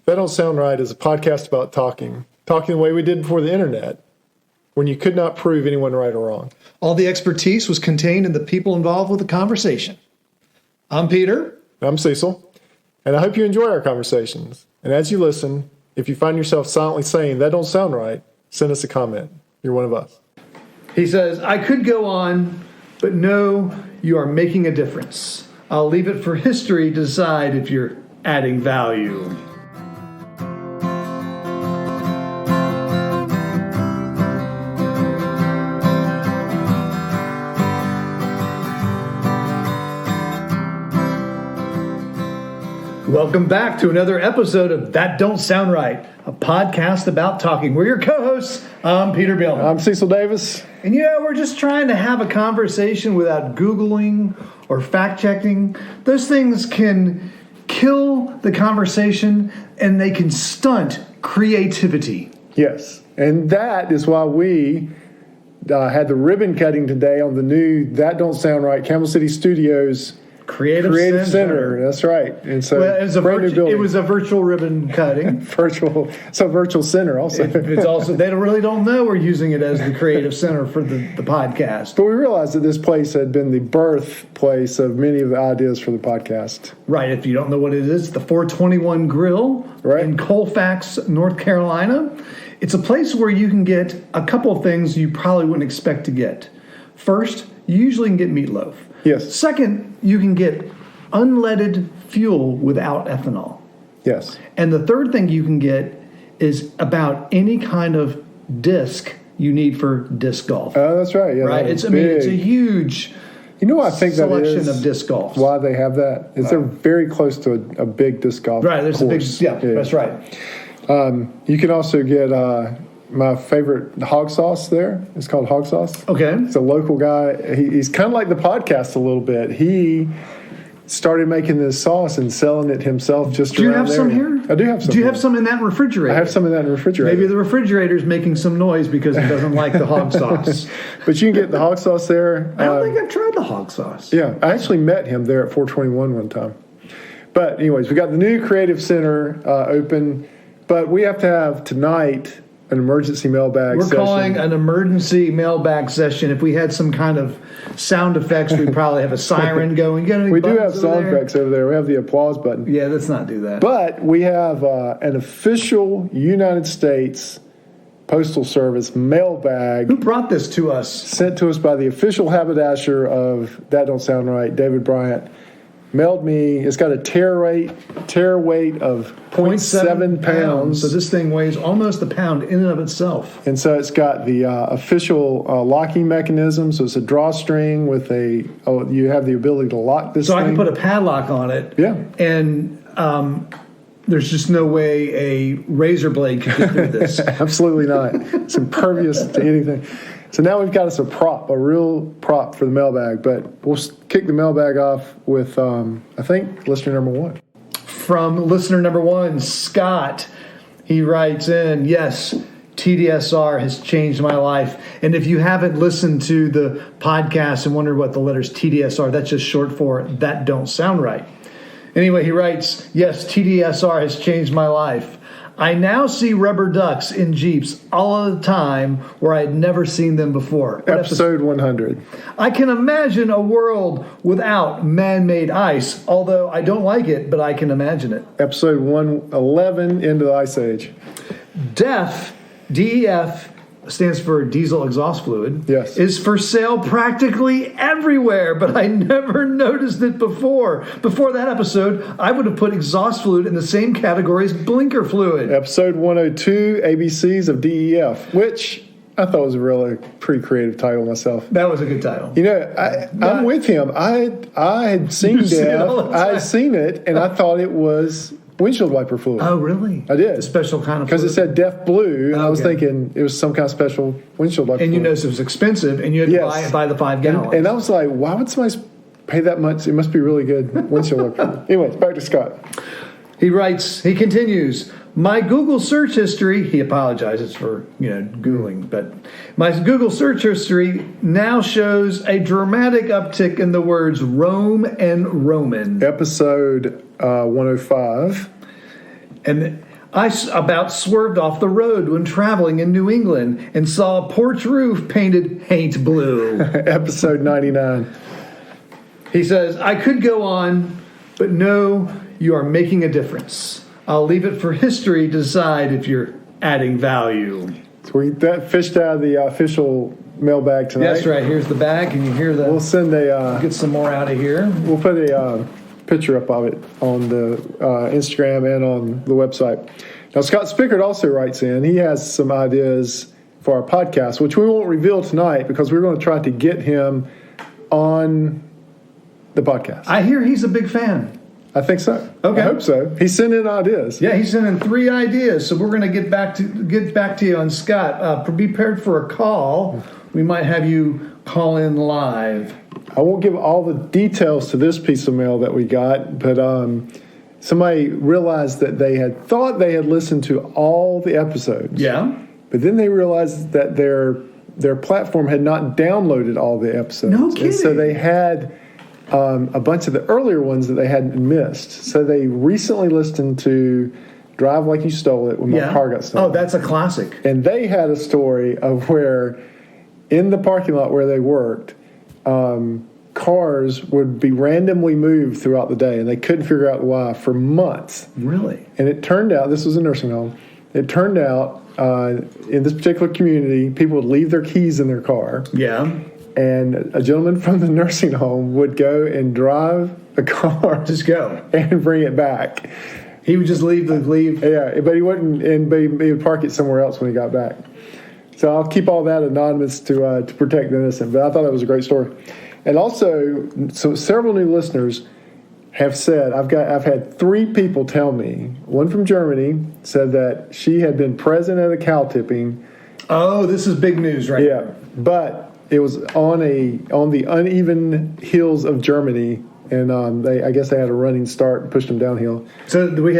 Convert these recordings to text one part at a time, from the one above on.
That Don't Sound Right is a podcast about talking the way we did before the internet, when you could not prove anyone right or wrong. All the expertise was contained in the people involved with the conversation. I'm Peter. I'm Cecil, and I hope you enjoy our conversations. And as you listen, if you find yourself silently saying, that don't sound right, send us a comment. You're one of us. He says, I could go on, but no, you are making a difference. I'll leave it for history to decide if you're adding value. Welcome back to another episode of That Don't Sound Right, a podcast about talking. We're your co-hosts. I'm Peter Bill. I'm Cecil Davis. And we're just trying to have a conversation without Googling or fact-checking. Those things can kill the conversation and they can stunt creativity. Yes, and that is why we had the ribbon cutting today on the new That Don't Sound Right Camel City Studios Creative Center. That's right. And so it was a virtual ribbon cutting. It's a virtual center also. It's also, they really don't know we're using it as the creative center for the podcast. But we realized that this place had been the birthplace of many of the ideas for the podcast. Right. If you don't know what it is, the 421 Grill in Colfax, North Carolina. It's a place where you can get a couple of things you probably wouldn't expect to get. First, you usually can get meatloaf. Yes. Second, you can get unleaded fuel without ethanol. Yes. And the third thing you can get is about any kind of disc you need for disc golf. Oh, that's right. Yeah, right. It's a huge I think selection that is of disc golf. Why they have that is they're very close to a big disc golf. Right. There's course. a big. Yeah, that's right. You can also get my favorite hog sauce there. It's called hog sauce. Okay. It's a local guy. He's kind of like the podcast a little bit. He started making this sauce and selling it himself just around there. Do you have some here? I do have some. Do you have some in that refrigerator? I have some in that refrigerator. Maybe the refrigerator's making some noise because it doesn't like the hog sauce. But you can get the hog sauce there. I don't think I've tried the hog sauce. Yeah. I actually met him there at 421 one time. But anyways, we got the new Creative Center open. But we have to have tonight an emergency mailbag session. We're calling an emergency mailbag session. If we had some kind of sound effects, we'd probably have a siren going. We do have sound effects over there. We have the applause button. Yeah, let's not do that. But we have an official United States Postal Service mailbag. Who brought this to us? Sent to us by the official haberdasher of That Don't Sound Right, David Bryant. Mailed me. It's got a tear weight of 0.7 pounds. So this thing weighs almost a pound in and of itself. And so it's got the official locking mechanism. So it's a drawstring with you have the ability to lock this thing. So I can put a padlock on it. Yeah. And there's just no way a razor blade could get through this. Absolutely not. It's impervious to anything. So now we've got us a real prop for the mailbag, but we'll kick the mailbag off with, I think, listener number one. From listener number one, Scott, he writes in, yes, TDSR has changed my life. And if you haven't listened to the podcast and wondered what the letters TDSR, that's just short for That Don't Sound Right. Anyway, he writes, yes, TDSR has changed my life. I now see rubber ducks in Jeeps all of the time where I had never seen them before. Episode 100. I can imagine a world without man-made ice, although I don't like it, but I can imagine it. Episode 111, Into the Ice Age. DEF, DEF, stands for diesel exhaust fluid, yes, is for sale practically everywhere, but I never noticed it before. Before that episode, I would have put exhaust fluid in the same category as blinker fluid. Episode 102, ABCs of DEF, which I thought was a really pretty creative title myself. That was a good title. I'm with him. I had seen DEF. I had seen it, and I thought it was windshield wiper fluid. Oh, really? I did. A special kind of fluid? Because it said DEF blue, and I was thinking it was some kind of special windshield wiper and fluid. And it was expensive, and you had to buy the 5 gallons. And I was like, why would somebody pay that much? It must be really good windshield wiper fluid. Anyway, back to Scott. He continues, my Google search history, he apologizes for, Googling, but my Google search history now shows a dramatic uptick in the words Rome and Roman. Episode 105. And I about swerved off the road when traveling in New England and saw a porch roof painted paint blue. Episode 99. He says, I could go on, but no, you are making a difference. I'll leave it for history to decide if you're adding value. So we that fished out of the official mailbag tonight. That's right. Here's the bag. Can you hear the... We'll send get some more out of here. We'll put a picture up of it on the Instagram and on the website. Now, Scott Spickard also writes in. He has some ideas for our podcast, which we won't reveal tonight because we're going to try to get him on the podcast. I hear he's a big fan. I think so. Okay. I hope so. He's sending ideas. Yeah, he's sending 3 ideas. So we're going to get back to you on Scott. Be prepared for a call. We might have you call in live. I won't give all the details to this piece of mail that we got, but somebody realized that they had thought they had listened to all the episodes. Yeah. But then they realized that their platform had not downloaded all the episodes. No kidding. And so they had a bunch of the earlier ones that they hadn't missed. So they recently listened to Drive Like You Stole It when my car got stolen. Oh, that's a classic. And they had a story of where in the parking lot where they worked, cars would be randomly moved throughout the day, and they couldn't figure out why for months. Really? And it turned out, this was a nursing home, it turned out in this particular community, people would leave their keys in their car. Yeah. And a gentleman from the nursing home would go and drive a car. Just go. And bring it back. He would just leave. Yeah, but he wouldn't, and he would park it somewhere else when he got back. So I'll keep all that anonymous to protect the innocent. But I thought that was a great story. And also, so several new listeners have said, I've had 3 people tell me, one from Germany said that she had been present at a cow tipping. Oh, this is big news right Yeah, but it was on the uneven hills of Germany, and I guess they had a running start and pushed them downhill. So they were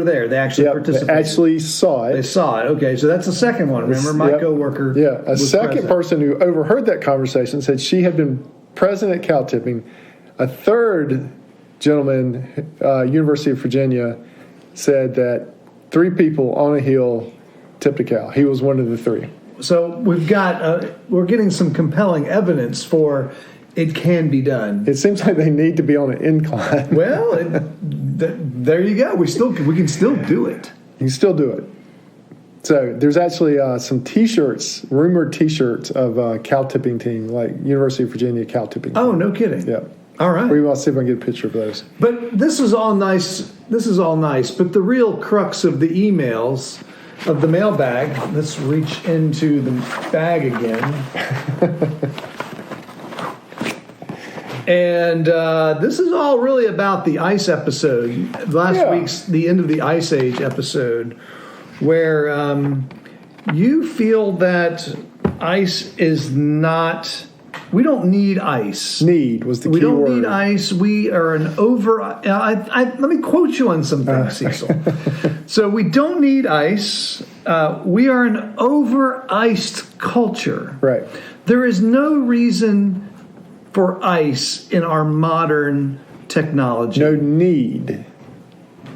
there. They actually participated. They actually saw it. They saw it. Okay, so that's the second one. Remember, my coworker. Yeah, a second present. person who overheard that conversation said she had been present at cow tipping. A third gentleman, University of Virginia, said that 3 people on a hill tipped a cow. He was one of the 3. So we're getting some compelling evidence for it can be done. It seems like they need to be on an incline. Well, there you go. We can still do it. You can still do it. So there's actually some T-shirts, rumored T-shirts of cow tipping team, like University of Virginia cow tipping. Oh, no kidding. Yeah. All right. We will see if I can get a picture of those. But this is all nice. But the real crux of the emails of the mailbag. Let's reach into the bag again. And this is all really about the ice episode. Last week's, the end of the Ice Age episode, where you feel that ice is not... We don't need ice. Need was the key word. We don't need ice. We are an over... let me quote you on some things, Cecil. So we don't need ice. We are an over-iced culture. Right. There is no reason for ice in our modern technology. No need.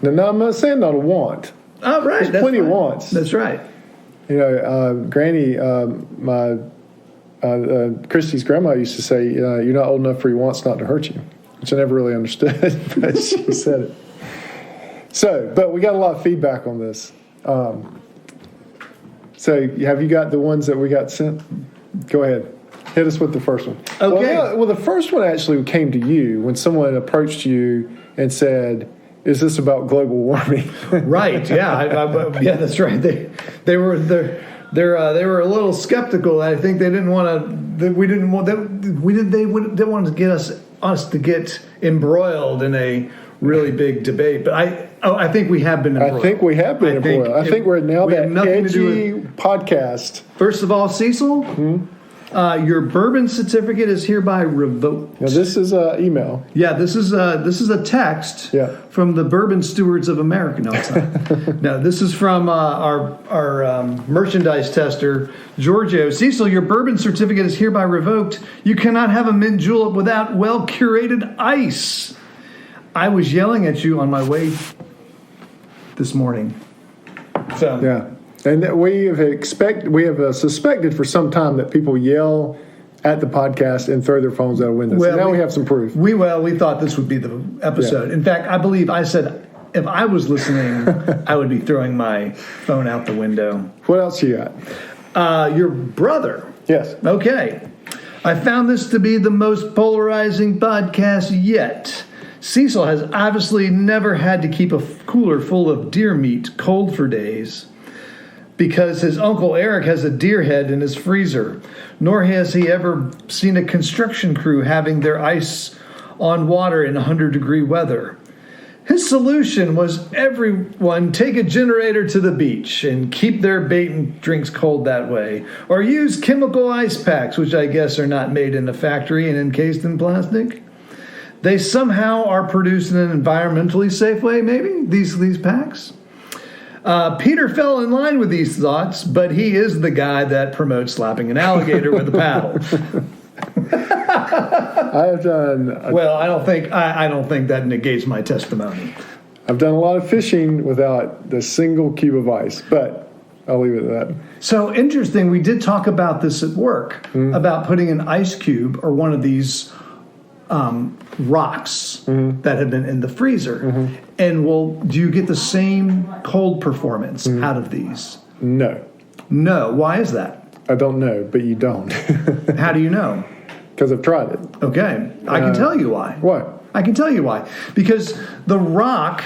No, I'm not saying not a want. Oh, right. There's plenty of wants. That's right. You know, Granny, Christy's grandma used to say, you're not old enough for your wants not to hurt you, which I never really understood, but she said it. So, but we got a lot of feedback on this. So have you got the ones that we got sent? Go ahead. Hit us with the first one. Okay. Well, the first one actually came to you when someone approached you and said, is this about global warming? Right. Yeah. Yeah, that's right. They were a little skeptical. I think they didn't want to. We didn't want that. They didn't want to get us to get embroiled in a really big debate. But I think we have been embroiled. I think we have been embroiled. I think we're now that edgy podcast. First of all, Cecil, your bourbon certificate is hereby revoked. Now this is an email. Yeah, this is a text from the Bourbon Stewards of America. No, it's not. No, this is from our merchandise tester, Giorgio. Cecil, your bourbon certificate is hereby revoked. You cannot have a mint julep without well-curated ice. I was yelling at you on my way this morning. So Yeah. And that we have suspected for some time that people yell at the podcast and throw their phones out of windows. Well, now we have some proof. We thought this would be the episode. Yeah. In fact, I believe I said if I was listening, I would be throwing my phone out the window. What else you got? Your brother. Yes. Okay. I found this to be the most polarizing podcast yet. Cecil has obviously never had to keep a cooler full of deer meat cold for days because his Uncle Eric has a deer head in his freezer, nor has he ever seen a construction crew having their ice on water in 100-degree weather. His solution was everyone take a generator to the beach and keep their bait and drinks cold that way, or use chemical ice packs, which I guess are not made in a factory and encased in plastic. They somehow are produced in an environmentally safe way, maybe, these packs. Peter fell in line with these thoughts, but he is the guy that promotes slapping an alligator with a paddle. I have done. Well, I don't think that negates my testimony. I've done a lot of fishing without the single cube of ice, but I'll leave it at that. So interesting. We did talk about this at work about putting an ice cube or one of these rocks that have been in the freezer. And do you get the same cold performance out of these? No. No. Why is that? I don't know, but you don't. How do you know? Because I've tried it. Okay. I can tell you why. Why? I can tell you why. Because the rock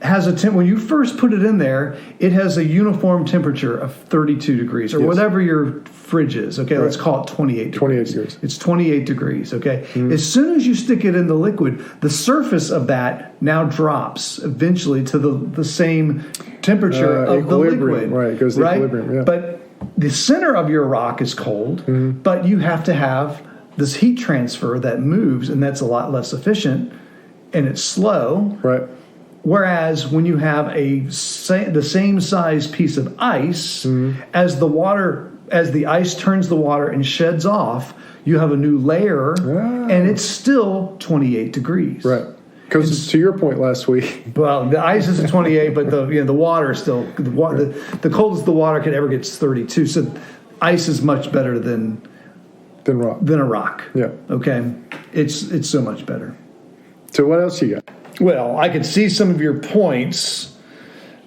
has when you first put it in there, it has a uniform temperature of 32 degrees or whatever your fridge is. Okay, let's call it 28 degrees. 28 degrees. It's 28 degrees, okay? As soon as you stick it in the liquid, the surface of that now drops eventually to the same temperature of the liquid. Right, it goes to equilibrium, yeah. But the center of your rock is cold, but you have to have this heat transfer that moves, and that's a lot less efficient, and it's slow. Right. Whereas when you have the same size piece of ice, as the ice turns the water and sheds off, you have a new layer, and it's still 28 degrees. Right. Because to your point last week. Well, the ice is at 28, but the water is still the coldest the water could ever get is 32. So ice is much better than a rock. Yeah. Okay. It's so much better. So what else you got? Well, I could see some of your points.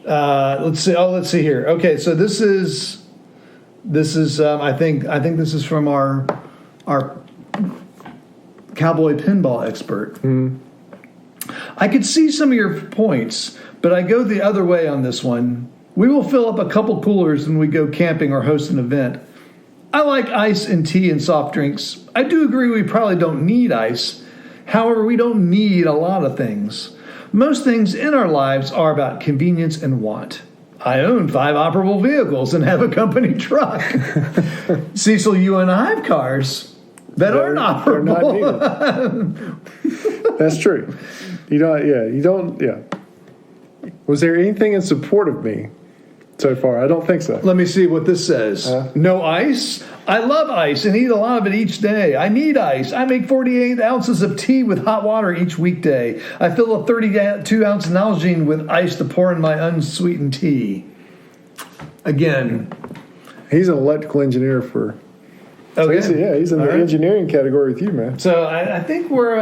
Let's see here. Okay, so this is I think this is from our cowboy pinball expert. I could see some of your points, but I go the other way on this one. We will fill up a couple coolers when we go camping or host an event. I like ice and tea and soft drinks. I do agree we probably don't need ice. However, we don't need a lot of things. Most things in our lives are about convenience and want. I own 5 operable vehicles and have a company truck. Cecil, you and I have cars that aren't operable. That's true. You don't. Was there anything in support of me so far? I don't think so. Let me see what this says. No ice? I love ice and eat a lot of it each day. I need ice. I make 48 ounces of tea with hot water each weekday. I fill a 32-ounce Nalgene with ice to pour in my unsweetened tea. Again. He's an electrical engineer for... Okay. So he's in the engineering category with you, man. So I think we're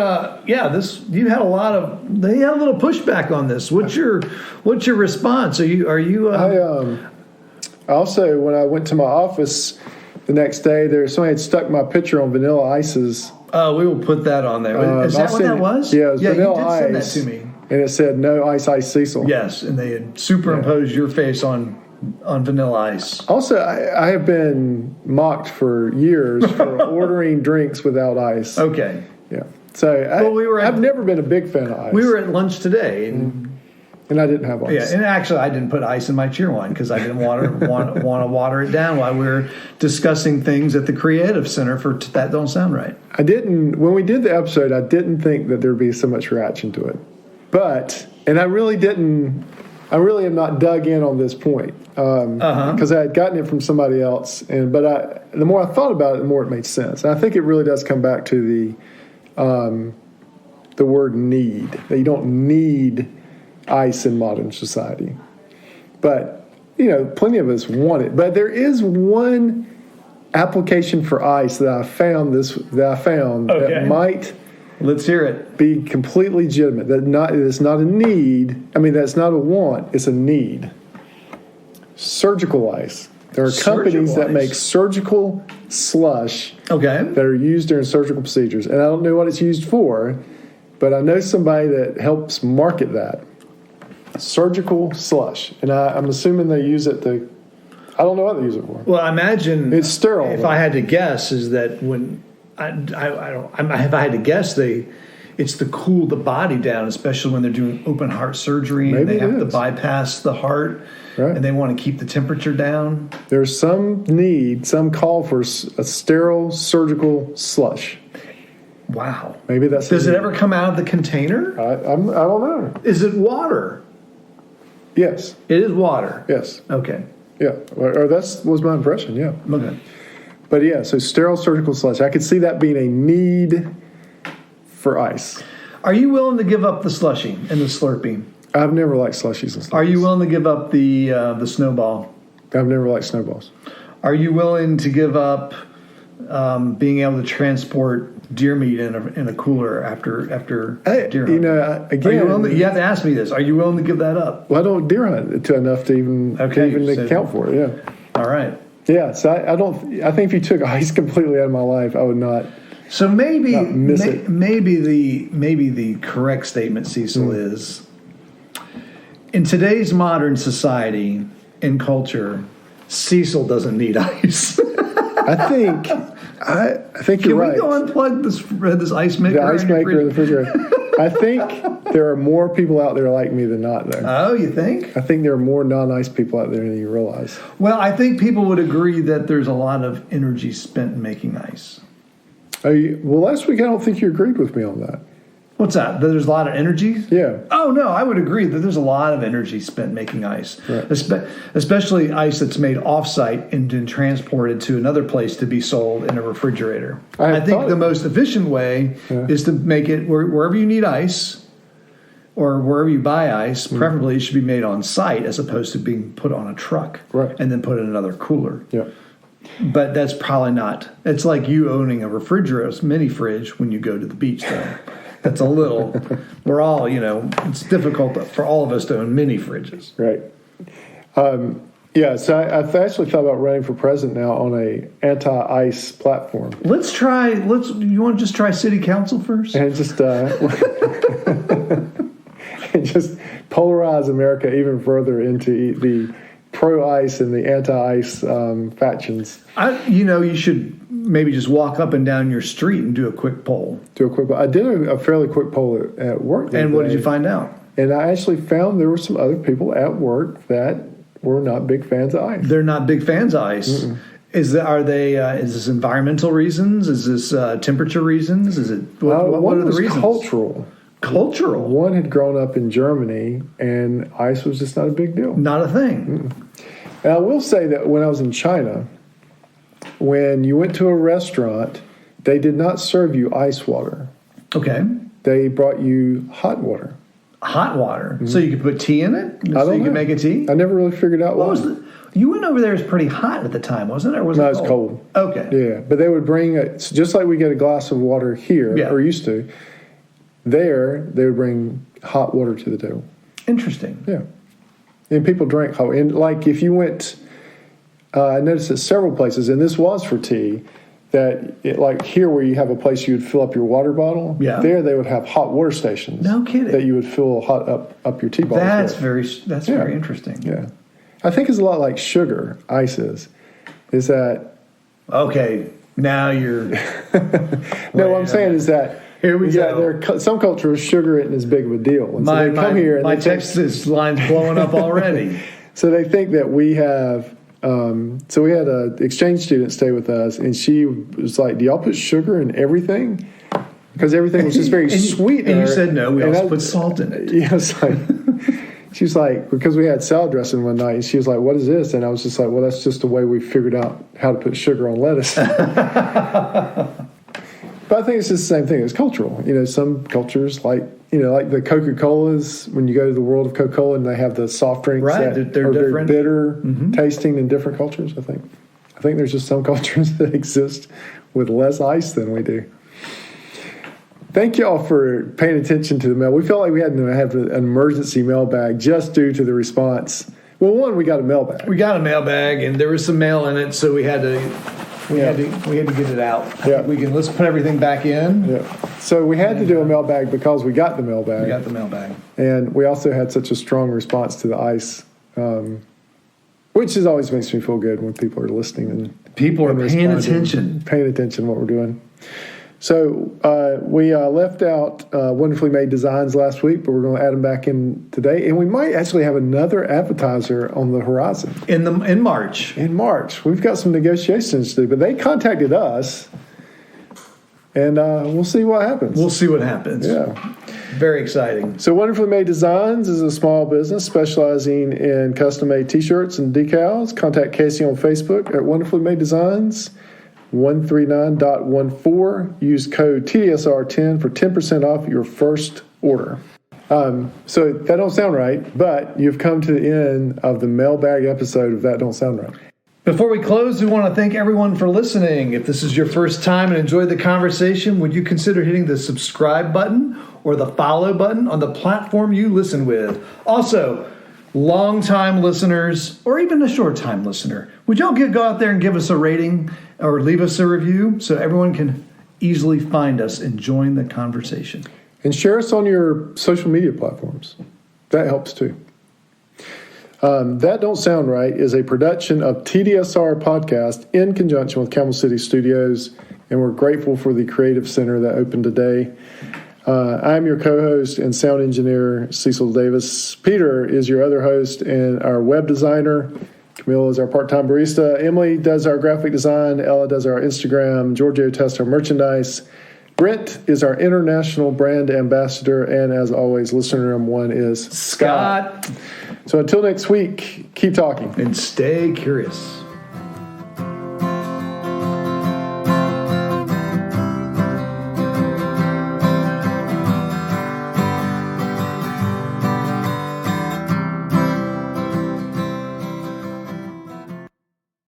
you had they had a little pushback on this. What's your response? Are you I also, when I went to my office the next day, somebody had stuck my picture on Vanilla Ice's. We will put that on there. Is that what that was? Yeah, it was Vanilla you did Ice. Send that to me. And it said no ice Cecil. Yes, and they had superimposed your face on Vanilla Ice. Also, I have been mocked for years for ordering drinks without ice. Okay. Yeah. So I've never been a big fan of ice. We were at lunch today, and I didn't have ice. Yeah, and actually, I didn't put ice in my cheerwine because I didn't want to water it down while we were discussing things at the Creative Center for That Don't Sound Right. I didn't. When we did the episode, I didn't think that there'd be so much reaction to it, and I really didn't. I really am not dug in on this point because I had gotten it from somebody else, but the more I thought about it, the more it made sense. And I think it really does come back to the word need. That you don't need ice in modern society, but plenty of us want it. But there is one application for ice that I found that might Let's hear it. be completely legitimate. It's not a need. I mean, that's not a want. It's a need. Surgical ice. There are companies that make surgical slush that are used during surgical procedures. And I don't know what it's used for, but I know somebody that helps market that. Surgical slush. And I'm assuming they use it to, I don't know what they use it for. Well, I imagine it's sterile. If I had to guess, is that when if I had to guess, it's to cool the body down, especially when they're doing open heart surgery and they have to bypass the heart, and they want to keep the temperature down. There's some call for a sterile surgical slush. Wow. Maybe that's. Does it ever come out of the container? I don't know. Is it water? Yes. It is water. Yes. Okay. Yeah, or that was my impression, yeah. Okay. But yeah, so sterile surgical slush. I could see that being a need for ice. Are you willing to give up the slushie and the Slurpee? I've never liked slushies and slurpees. Are you willing to give up the snowball? I've never liked snowballs. Are you willing to give up being able to transport deer meat in a cooler after deer hunt? Again, you have to ask me this. Are you willing to give that up? Well, I don't deer hunt enough to even account for it. Yeah. All right. Yeah. So I think if you took ice completely out of my life, I would not. So maybe maybe the correct statement, Cecil, is in today's modern society and culture, Cecil doesn't need ice. I think you're right. Can we go unplug this ice maker? The ice maker in the refrigerator. I think there are more people out there like me than not, though. Oh, you think? I think there are more non-ice people out there than you realize. Well, I think people would agree that there's a lot of energy spent in making ice. Well, last week I don't think you agreed with me on that. What's that? That there's a lot of energy? Yeah. Oh, no, I would agree that there's a lot of energy spent making ice, right. Especially ice that's made off-site and then transported to another place to be sold in a refrigerator. I think the most efficient way is to make it wherever you need ice or wherever you buy ice, preferably it should be made on site as opposed to being put on a truck and then put in another cooler. Yeah. But that's probably not. It's like you owning a refrigerator, mini fridge when you go to the beach, though. That's a little, we're all, it's difficult for all of us to own mini fridges. Right. So I've actually thought about running for president now on a anti-ice platform. You want to just try city council first? And just, and just polarize America even further into the pro-ice and the anti-ice factions. You should maybe just walk up and down your street and do a quick poll. I did a fairly quick poll at work. And what did you find out? And I actually found there were some other people at work that were not big fans of ice. They're not big fans of ice. Mm-mm. Is this environmental reasons? Is this temperature reasons? Is it what are the reasons? Cultural. Cultural. One had grown up in Germany, and ice was just not a big deal. Not a thing. Mm-mm. And I will say that when I was in China, when you went to a restaurant, they did not serve you ice water. Okay. They brought you hot water. Hot water? Mm-hmm. So you could put tea in it? So you could make a tea? I never really figured out why. You went over there, it was pretty hot at the time, wasn't it? Or was it cold? Cold. Okay. Yeah, but they would bring, just like we get a glass of water here, or used to, there they would bring hot water to the table. Interesting. Yeah. And people drank hot. And like if you went, I noticed at several places, and this was for tea, that like here where you have a place you would fill up your water bottle, there they would have hot water stations. No kidding. That you would fill hot up your tea bottle. That's very interesting. Yeah. I think it's a lot like sugar, ice is. Is that... Okay, now you're... No, what I'm saying is that... Here we go. Some cultures, sugar isn't as big of a deal. And so they come here and my text line's blowing up already. So they think that we have... so we had an exchange student stay with us, and she was like, do y'all put sugar in everything? Because everything was just very sweet. And you said no, we also put salt in it. Yeah, it's like... She was like, because we had salad dressing one night, and she was like, what is this? And I was just like, well, that's just the way we figured out how to put sugar on lettuce. But I think it's just the same thing. It's cultural. Some cultures like, like the Coca-Colas, when you go to the world of Coca-Cola and they have the soft drinks Right, that they're are different. very bitter tasting in different cultures, I think. I think there's just some cultures that exist with less ice than we do. Thank you all for paying attention to the mail. We felt like we had to have an emergency mailbag just due to the response. Well, one, we got a mailbag. We got a mailbag, and there was some mail in it, so we had to get it out. Let's put everything back in. Yeah. So we had to do a mailbag because we got the mailbag. We got the mailbag. And we also had such a strong response to the ice, which always makes me feel good when people are listening and people are paying attention to what we're doing. So we left out Wonderfully Made Designs last week, but we're going to add them back in today. And we might actually have another advertiser on the horizon. In March. In March. We've got some negotiations to do, but they contacted us, and we'll see what happens. We'll see what happens. Yeah. Very exciting. So Wonderfully Made Designs is a small business specializing in custom-made T-shirts and decals. Contact Casey on Facebook at Wonderfully Made Designs. 139.14. Use code TDSR10 for 10% off your first order. So that don't sound right, but you've come to the end of the mailbag episode of That Don't Sound Right. Before we close, we want to thank everyone for listening. If this is your first time and enjoyed the conversation, would you consider hitting the subscribe button or the follow button on the platform you listen with? Also, long-time listeners, or even a short-time listener, would y'all go out there and give us a rating or leave us a review so everyone can easily find us and join the conversation? And share us on your social media platforms. That helps too. That Don't Sound Right is a production of TDSR Podcast in conjunction with Camel City Studios, and we're grateful for the Creative Center that opened today. I'm your co-host and sound engineer, Cecil Davis. Peter is your other host and our web designer. Camille is our part-time barista. Emily does our graphic design. Ella does our Instagram. Giorgio tests our merchandise. Brent is our international brand ambassador. And as always, listener number one is Scott. So until next week, keep talking. And stay curious.